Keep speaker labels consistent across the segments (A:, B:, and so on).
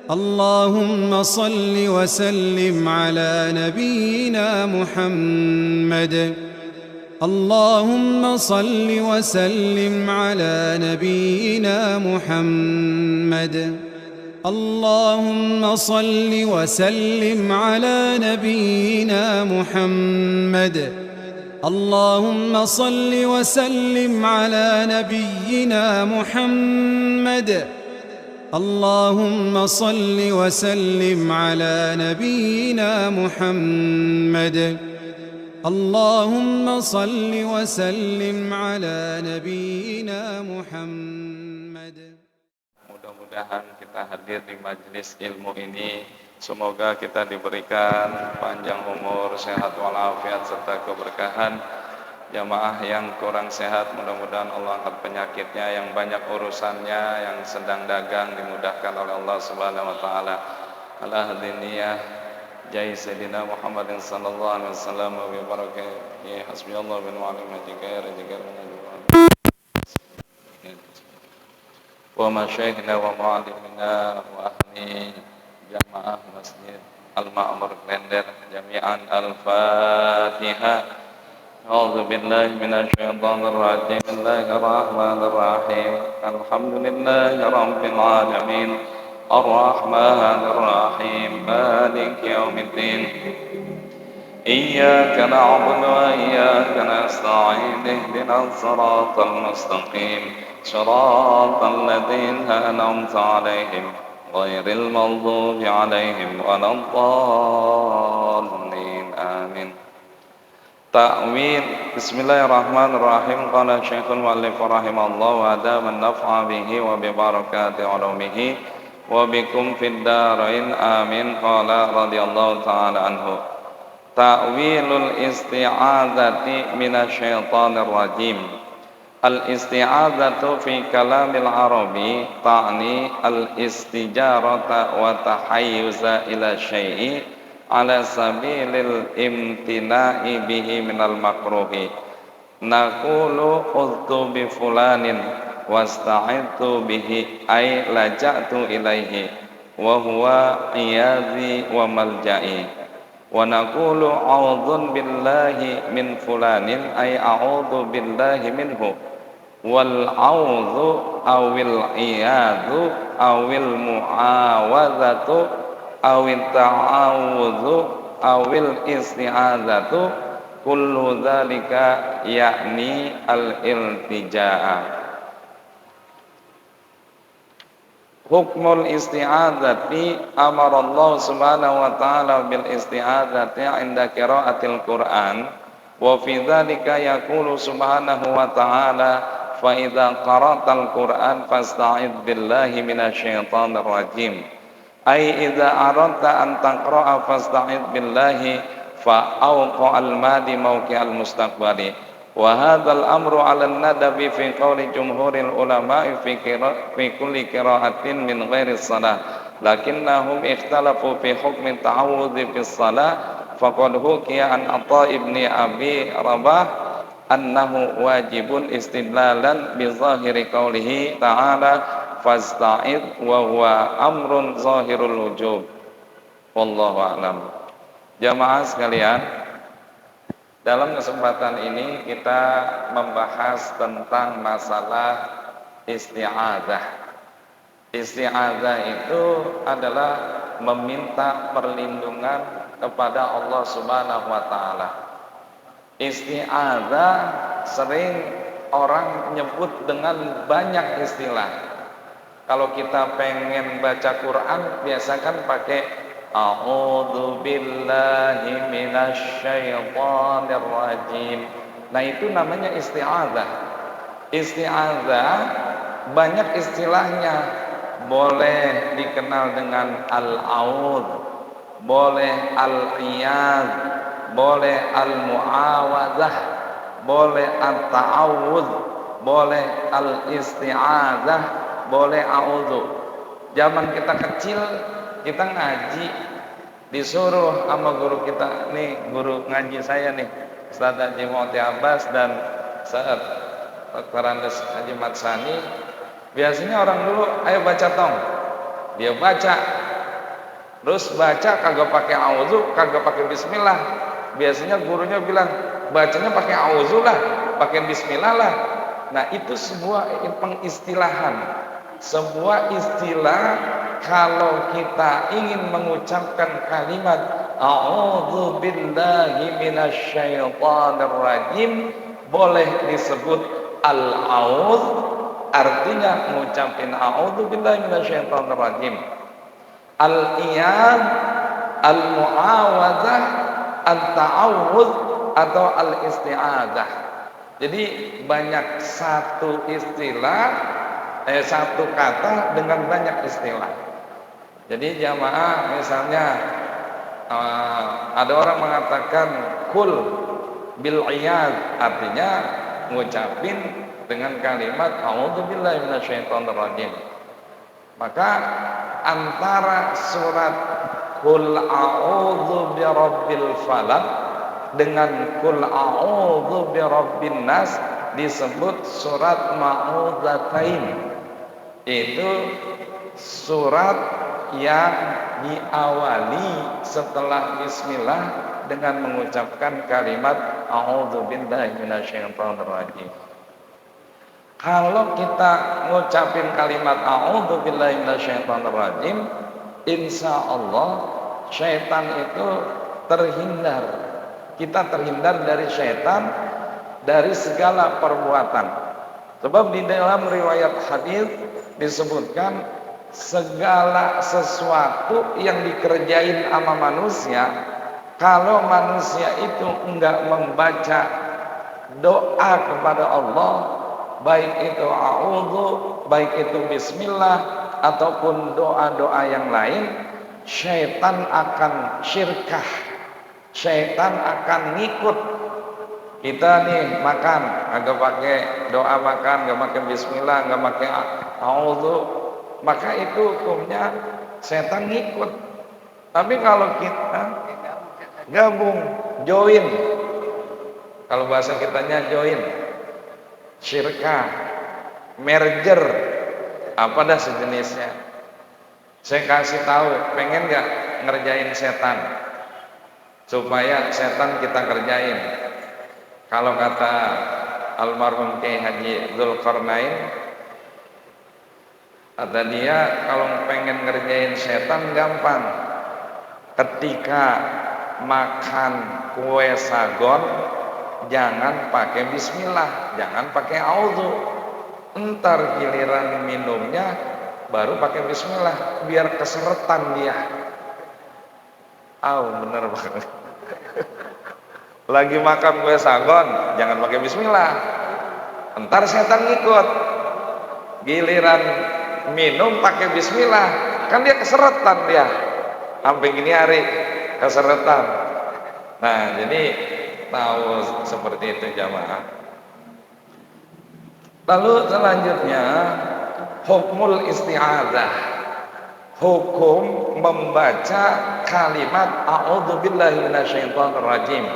A: اللهم صل وسلم على نبينا محمد. اللهم صل وسلم على نبينا محمد. اللهم صل وسلم على نبينا محمد. اللهم صل وسلم على نبينا محمد. اللهم صل وسلم على نبينا محمد. اللهم صل وسلم على نبينا محمد.
B: Mudah-mudahan kita hadir di majelis ilmu ini, semoga kita diberikan panjang umur, sehat walafiat serta keberkahan. Jamaah yang kurang sehat, mudah-mudahan Allah angkat penyakitnya, yang banyak urusannya, yang sedang dagang dimudahkan oleh Allah Subhanahu wa taala. Ala hadiniyah jai sayyidina Muhammadin sallallahu alaihi wasallam wa bi barakatihi hasbiyallahu wa ni'mal wakil wa masyayikhina wa mu'allimina wa ahli jamaah masjid Al-Ma'mur Klender jami'an al-Fatihah. أعوذ بالله من الشيطان الرجيم. بسم الله الرحمن الرحيم. الحمد لله رب العالمين الرحمن الرحيم مالك يوم الدين إياك نعبد وإياك نستعين اهدنا الصراط المستقيم صراط الذين أنعمت عليهم غير المغضوب عليهم ولا الضالين آمين. Ta'wil. Bismillahirrahmanirrahim. Qala Syekhul Mu'allif rahimahullah wa adaman naf'a bihi wa bi barakati ulumihi wa bikum fid darain amin. Qala radhiyallahu ta'ala anhu. Ta'wilul isti'adzati minasyaitonir rajim. Al-isti'adzatu fi kalamil arabi ta'ni al-istijarata wa tahayyuza ila syai'i ala sabilil imtina'i bihi minal makruhi. Naqulu qultu bi fulanin wasta'idtu bihi ay laja'tu ilaihi wa huwa iyadhi wa malja'i. Wa naqulu a'udzu billahi min fulanin ay a'udzu billahi minhu. Wal a'udzu awil iyadhu awil mu'awadzatu awil ta'awudhu awil isti'adzatu kullu dhalika yakni al-iltija'a. Hukmul isti'adzati amara Allah subhanahu wa ta'ala bil isti'adzati 'inda qira'atil Qur'an wa fi dhalika yaqulu subhanahu wa ta'ala fa idza qara'tal Qur'an fasta'idz billahi minasyaitonir rajim. Ai idza aradta an taqra'a fasta'id billahi fa awqa al-madi mawqi' al-mustaqbali. Wa hadzal amru 'ala an-nadabi fi qawli jumhuril ulama'i fi kulli qira'atin min ghairi shalah. Lakinnahum ikhtalafu fi hukmi ta'awudzi fi shalah faqad hukiya an Atha ibni Abi Rabah annahu wajibun istidlalan bi zahiri qawlihi ta'ala fasta'id wa huwa amrun zahirul wujub. Wallahu a'lam. Jamaah sekalian, dalam kesempatan ini kita membahas tentang masalah isti'adzah. Isti'adzah itu adalah meminta perlindungan kepada Allah Subhanahu wa taala. Isti'adzah sering orang nyebut dengan banyak istilah. Kalau kita pengen baca Quran, biasakan pakai a'udzu billahi minasyaitonir rajim. Nah, itu namanya isti'adzah. Isti'adzah banyak istilahnya. Boleh dikenal dengan al-a'udz, boleh al-iyad, boleh al-mu'awadzah, boleh at-ta'awudz, boleh al-isti'adzah, boleh a'udzu. Zaman kita kecil, kita ngaji disuruh sama guru kita, nih guru ngaji saya nih, Ustaz Haji Muhammad Abbas dan Ustaz Dr. Andes Haji Matsani. Biasanya orang dulu, ayo baca tong. Dia baca, Terus baca kagak pakai auzu, kagak pakai bismillah. Biasanya gurunya bilang bacanya pakai auzu lah, pakai bismillah lah. Nah, itu sebuah pengistilahan. Sebuah istilah kalau kita ingin mengucapkan kalimat a'udzu billahi minasyaitonir rajim boleh disebut al-auz, artinya ngucapin a'udzu billahi minasyaitonir rajim. Al-iyad, al-mu'awadzah, at-ta'awudz atau al-isti'adzah. Jadi banyak satu istilah, satu kata dengan banyak istilah. Jadi jamaah misalnya ada orang mengatakan kul bil iyad, artinya ngucapin dengan kalimat a'udzubillahi minasyaitonir rajim. Maka antara surat kul a'udzu birabbil falaq dengan kul a'udzu birabbin nas disebut surat ma'udzatain. Itu surat yang diawali setelah bismillah dengan mengucapkan kalimat a'udzubillahi minasyaitonir rajim. Kalau kita ngucapin kalimat a'udzubillahi minasyaitonir rajim, insyaallah syaitan itu terhindar. Kita terhindar dari syaitan dari segala perbuatan. Sebab di dalam riwayat hadis disebutkan segala sesuatu yang dikerjain sama manusia, kalau manusia itu enggak membaca doa kepada Allah, baik itu a'udzu, baik itu bismillah ataupun doa-doa yang lain, syaitan akan syirkah, syaitan akan ngikut. Kita nih makan agak pakai doa makan, enggak pakai bismillah, enggak pakai a'udzu, maka itu hukumnya setan ngikut. Tapi kalau kita gabung, join, kalau bahasa kitanya join, syirkah, merger, apa dah sejenisnya. Saya kasih tahu, pengen gak ngerjain setan supaya setan kita kerjain? Kalau kata almarhum Kiai Haji Dzulkarnain, kata dia kalau pengen ngerjain setan gampang. Ketika makan kue sagon jangan pakai bismillah, jangan pakai auzu. Entar giliran minumnya baru pakai bismillah biar keseretan dia. Bener banget. Lagi makan kue sagon jangan pakai bismillah, entar setan ngikut. Giliran minum pakai bismillah, kan dia keseretan dia sampai gini hari keseretan. Nah, jadi tahu seperti itu jamaah. Lalu selanjutnya hukmul isti'adzah, hukum membaca kalimat a'udzubillahi minasyaitonir rajim.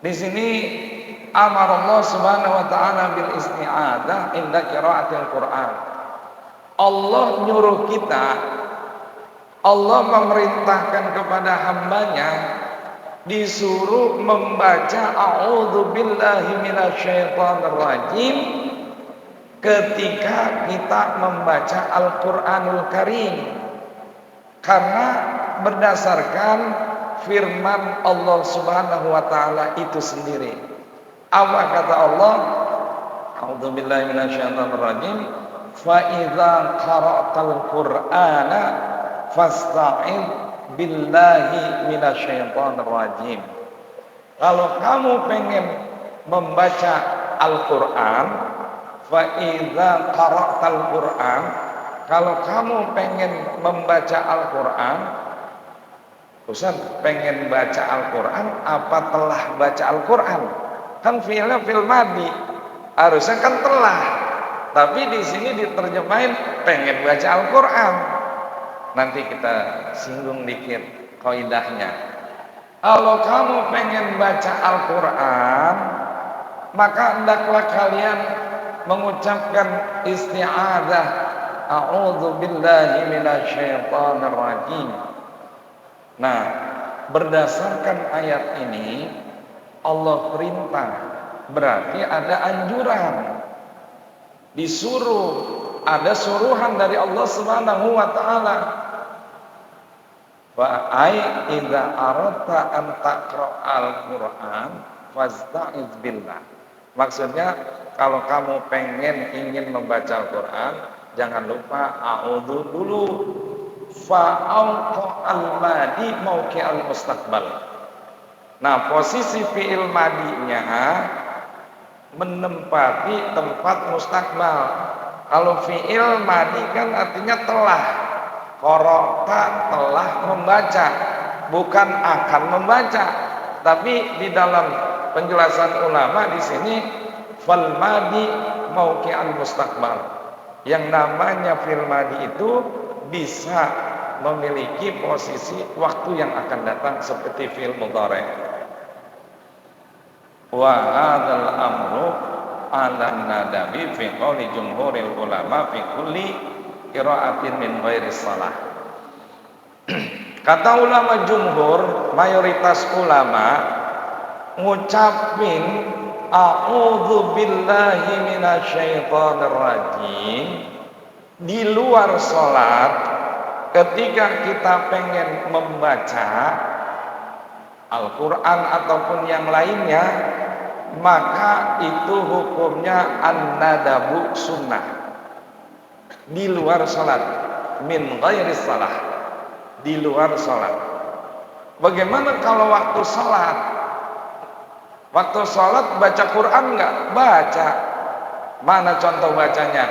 B: Di sini amar Allah Subhanahu wa taala bil isti'adzah inda qiraatil Quran. Allah nyuruh kita, Allah memerintahkan kepada hambanya disuruh membaca a'udzubillahi minasyaitonir rajim ketika kita membaca Al-Qur'anul Karim, karena berdasarkan firman Allah Subhanahu wa taala itu sendiri. Apa kata Allah? A'udzubillahi minasyaitonir rajim. Fa idza qara'tal Qur'ana fasta'id billahi minasyaitonir rajim. Kalau kamu pengen membaca Al-Qur'an, fa idza qara'tal Qur'an, kalau kamu pengen membaca Al-Qur'an, Ustaz pengen baca Al-Qur'an apa telah baca Al-Qur'an? Kan fi'ilnya fi'il madhi, harusnya kan telah. Tapi di sini diterjemahin pengen baca Al-Qur'an. Nanti kita singgung dikit kaidahnya. Kalau kamu pengen baca Al-Qur'an, maka hendaklah kalian mengucapkan isti'adzah a'udzubillahi minasyaitonir rajim. Nah, berdasarkan ayat ini Allah perintah, berarti ada anjuran, disuruh, ada suruhan dari Allah Subhanahu wa taala. Wa ai idza aradta an taqra'al Qur'an fasta'iz billah. Maksudnya kalau kamu ingin membaca Al-Qur'an, jangan lupa a'udzu dulu. Fa'auqa al-madi mauqi al-mustaqbal. Nah, posisi fi'il madinya menempati tempat mustakbal. Kalau fi'il madi kan artinya telah. Qara'ta telah membaca, bukan akan membaca. Tapi di dalam penjelasan ulama di sini fal madi mauqi al-mustaqbal. Yang namanya fi'il madi itu bisa memiliki posisi waktu yang akan datang seperti fi'il mudhari'. Wa hadzal amru 'ala nadabi fi qouli jumhuril ulama fi kulli qira'atin min ghairi shalah. Kata ulama jumhur, mayoritas ulama ngucapin a'udzu billahi minasyaitonir rajim di luar sholat ketika kita pengen membaca Al-Quran ataupun yang lainnya, maka itu hukumnya an-nadabu sunnah di luar sholat, min ghairi salah, di luar sholat. Bagaimana kalau waktu sholat? Waktu sholat baca Quran nggak? Baca. Mana contoh bacanya?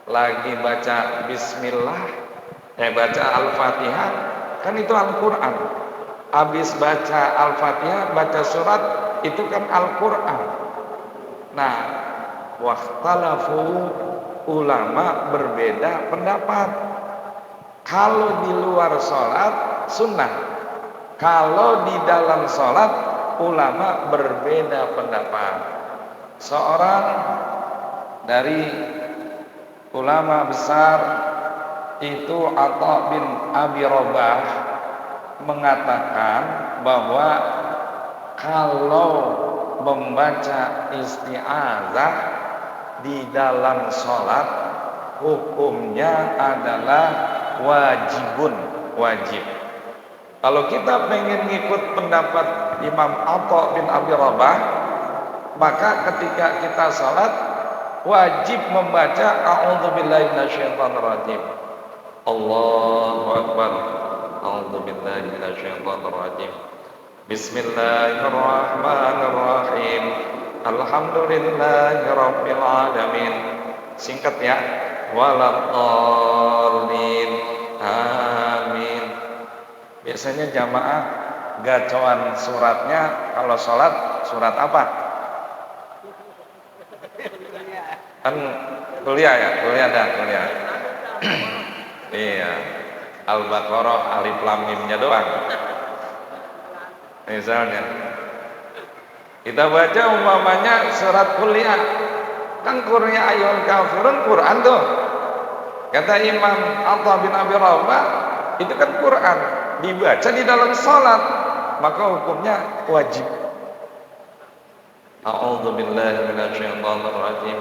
B: Lagi baca bismillah, baca al-fatihah, kan itu Al-Quran. Habis baca al-fatihah, baca surat, itu kan Al-Quran. Nah, wakhtalafu, ulama berbeda pendapat. Kalau di luar sholat sunnah, kalau di dalam sholat ulama berbeda pendapat. Seorang dari ulama besar itu Atha bin Abi Rabah mengatakan bahwa kalau membaca isti'adzah di dalam sholat hukumnya adalah wajib. Kalau kita pengen ngikut pendapat Imam Atha bin Abi Rabah, maka ketika kita sholat wajib membaca a'udzubillahi minasyaitonir rajim. Allahu akbar. A'udzubillahi minasyaitonir rajim. Bismillahirrahmanirrahim. Alhamdulillahirabbil alamin. Singkat ya. Waladhdallin. Amin. Biasanya jamaah gacoan suratnya kalau sholat surat apa? Kan kuliah. Iya, Al-Baqarah alif lam mimnya doang. Misalnya kita baca umpamanya surat kuliah, kan kurnya ayyuhal kafirun Quran tuh. Kata Imam Atha bin Abi Rabah, itu kan Quran, dibaca di dalam salat, maka hukumnya wajib. A'udzu billahi minasyaitonir rajim.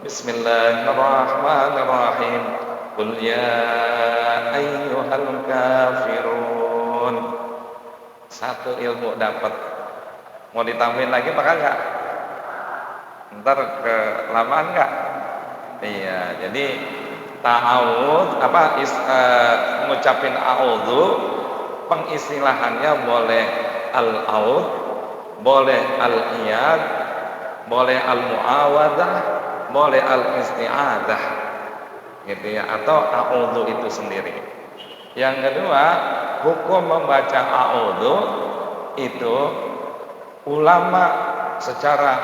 B: Bismillahirrahmanirrahim. Qul ya ayyuhal kafirun. Satu ilmu dapat. Mau ditambahin lagi apa enggak? Ntar kelamaan enggak? Iya, jadi ta'awud ngucapin a'udzu pengistilahannya boleh al-aud, boleh al-iyad, boleh al-muawadah, boleh al-isti'adah, gitu ya, atau a'udzu itu sendiri. Yang kedua, hukum membaca a'udzu itu ulama secara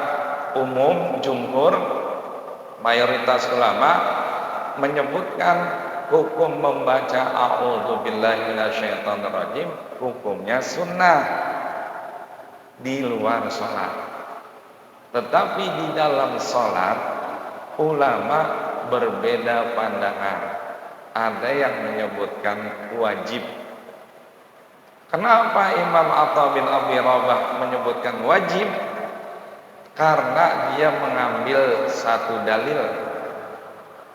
B: umum, jumhur, mayoritas ulama menyebutkan hukum membaca a'udzu billahi minasyaitonir rajim hukumnya sunnah di luar sholat. Tetapi di dalam sholat ulama berbeda pandangan. Ada yang menyebutkan wajib, Kenapa Imam Atha bin Abi Rabah menyebutkan wajib? Karena dia mengambil satu dalil.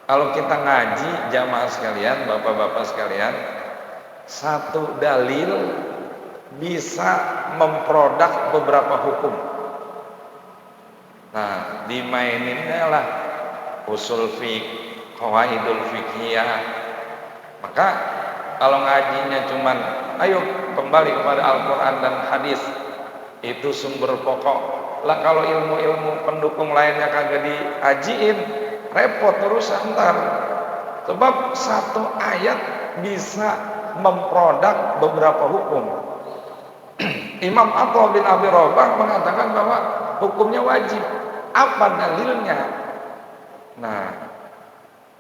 B: Kalau kita ngaji jamaah sekalian, bapak-bapak sekalian, satu dalil bisa memproduk beberapa hukum. Nah, dimaininnya lah usul fiqh, qawaidul fiqhiyah. Maka kalau ngajinya cuman ayo kembali kepada Al-Quran dan hadis, itu sumber pokok lah. Kalau ilmu-ilmu pendukung lainnya kagak diajiin, repot urusan ntar. Sebab satu ayat bisa memproduk beberapa hukum. Imam Atha bin Abi Rabah mengatakan bahwa hukumnya wajib. Apa dalilnya? Nah,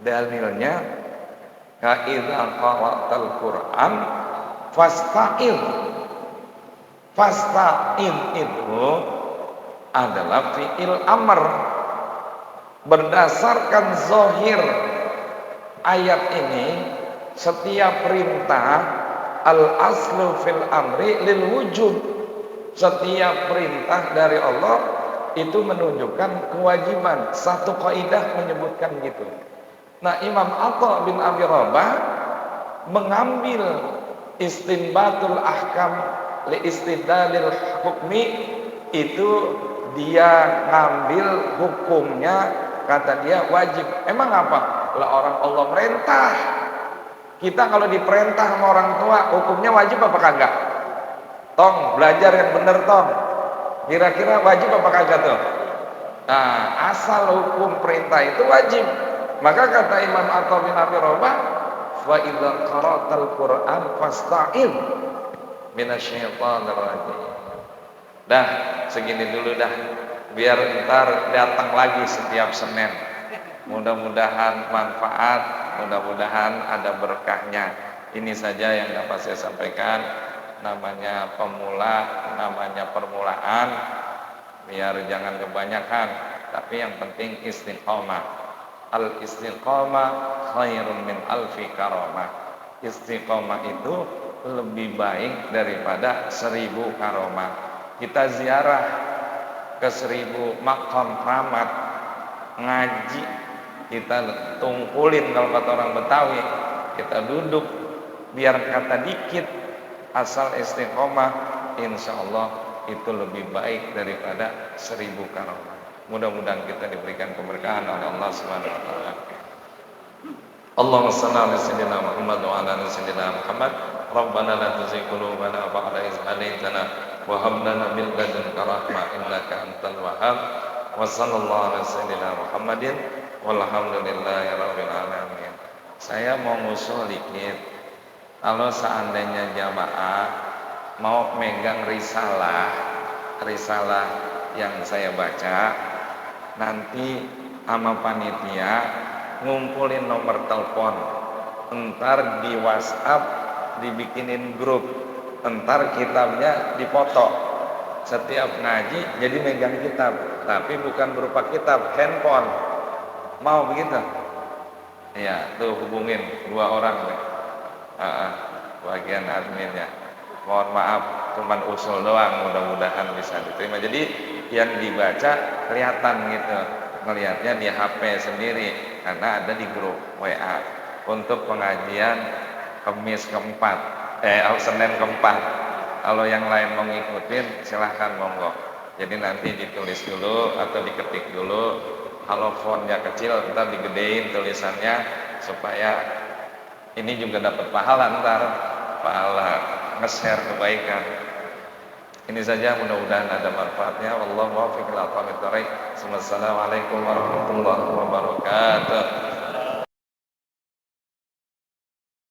B: dalilnya idza qara'tal Qur'an fasta'in. Fasta'in itu adalah fi'il amr. Berdasarkan zahir ayat ini, setiap perintah al-aslu fil amri lil wujub. Setiap perintah dari Allah itu menunjukkan kewajiban. Satu kaidah menyebutkan gitu. Nah, Imam Atha bin Abi Rabah mengambil istinbatul ahkam li istidlalil hukmi, itu dia ngambil hukumnya, kata dia wajib. Emang apa? Lah orang Allah merintah. Kita kalau diperintah sama orang tua, hukumnya wajib apa kagak? Tong, belajar yang bener tong. Kira-kira wajib apa kagak tuh? Nah, asal hukum perintah itu wajib. Maka kata Imam Atha bin Abi Rabah, fa idza qara'tal Qur'an fasta'in minasyaitonir rajim. Dah, segini dulu dah. Biar ntar datang lagi setiap Senin. Mudah-mudahan manfaat, mudah-mudahan ada berkahnya. Ini saja yang dapat saya sampaikan. Namanya pemula, namanya permulaan, biar jangan kebanyakan, tapi yang penting istiqomah. Al istiqomah khairun min alfi karamah. Istiqomah itu lebih baik daripada 1000 karamah. Kita ziarah ke 1000 makam keramat, ngaji, kita tungkulin kalau kata orang Betawi, kita duduk biar kata dikit, asal istiqomah, insya Allah itu lebih baik daripada 1000 karamah. Mudah-mudahan kita diberikan keberkahan oleh Allah Subhanahu wa taala. Allahumma shalli ala sayyidina Muhammad wa ala ali sayyidina Muhammad. Rabbana la tuzigh qulubana ba'da idh hadaytana wa hab lana min ladunka rahmah innaka antal wahhab. Wa sallallahu ala sayyidina Muhammadin walhamdulillahi rabbil alamin. Saya mau ngusul dikit. Kalau seandainya jamaah mau megang risalah yang saya baca, nanti sama panitia ngumpulin nomor telepon, entar di WhatsApp dibikinin grup, entar kitabnya dipoto. Setiap ngaji jadi megang kitab, tapi bukan berupa kitab, handphone. Mau begitu? Ya, tuh hubungin 2 orang nih. Bagian adminnya. Mohon maaf, cuman usul doang, mudah-mudahan bisa diterima. Jadi yang dibaca kelihatan gitu, melihatnya di HP sendiri karena ada di grup WA untuk pengajian Kamis keempat, Senin keempat. Kalau yang lain mau ngikutin silahkan monggo. Jadi nanti ditulis dulu atau diketik dulu. Kalau fontnya kecil ntar digedein tulisannya supaya ini juga dapat pahala, ntar pahala nge-share kebaikan. Ini saja, mudah-mudahan ada manfaatnya. Wallahu muwaffiq ila aqwamit thoriq. Wassalamualaikum warahmatullahi wabarakatuh.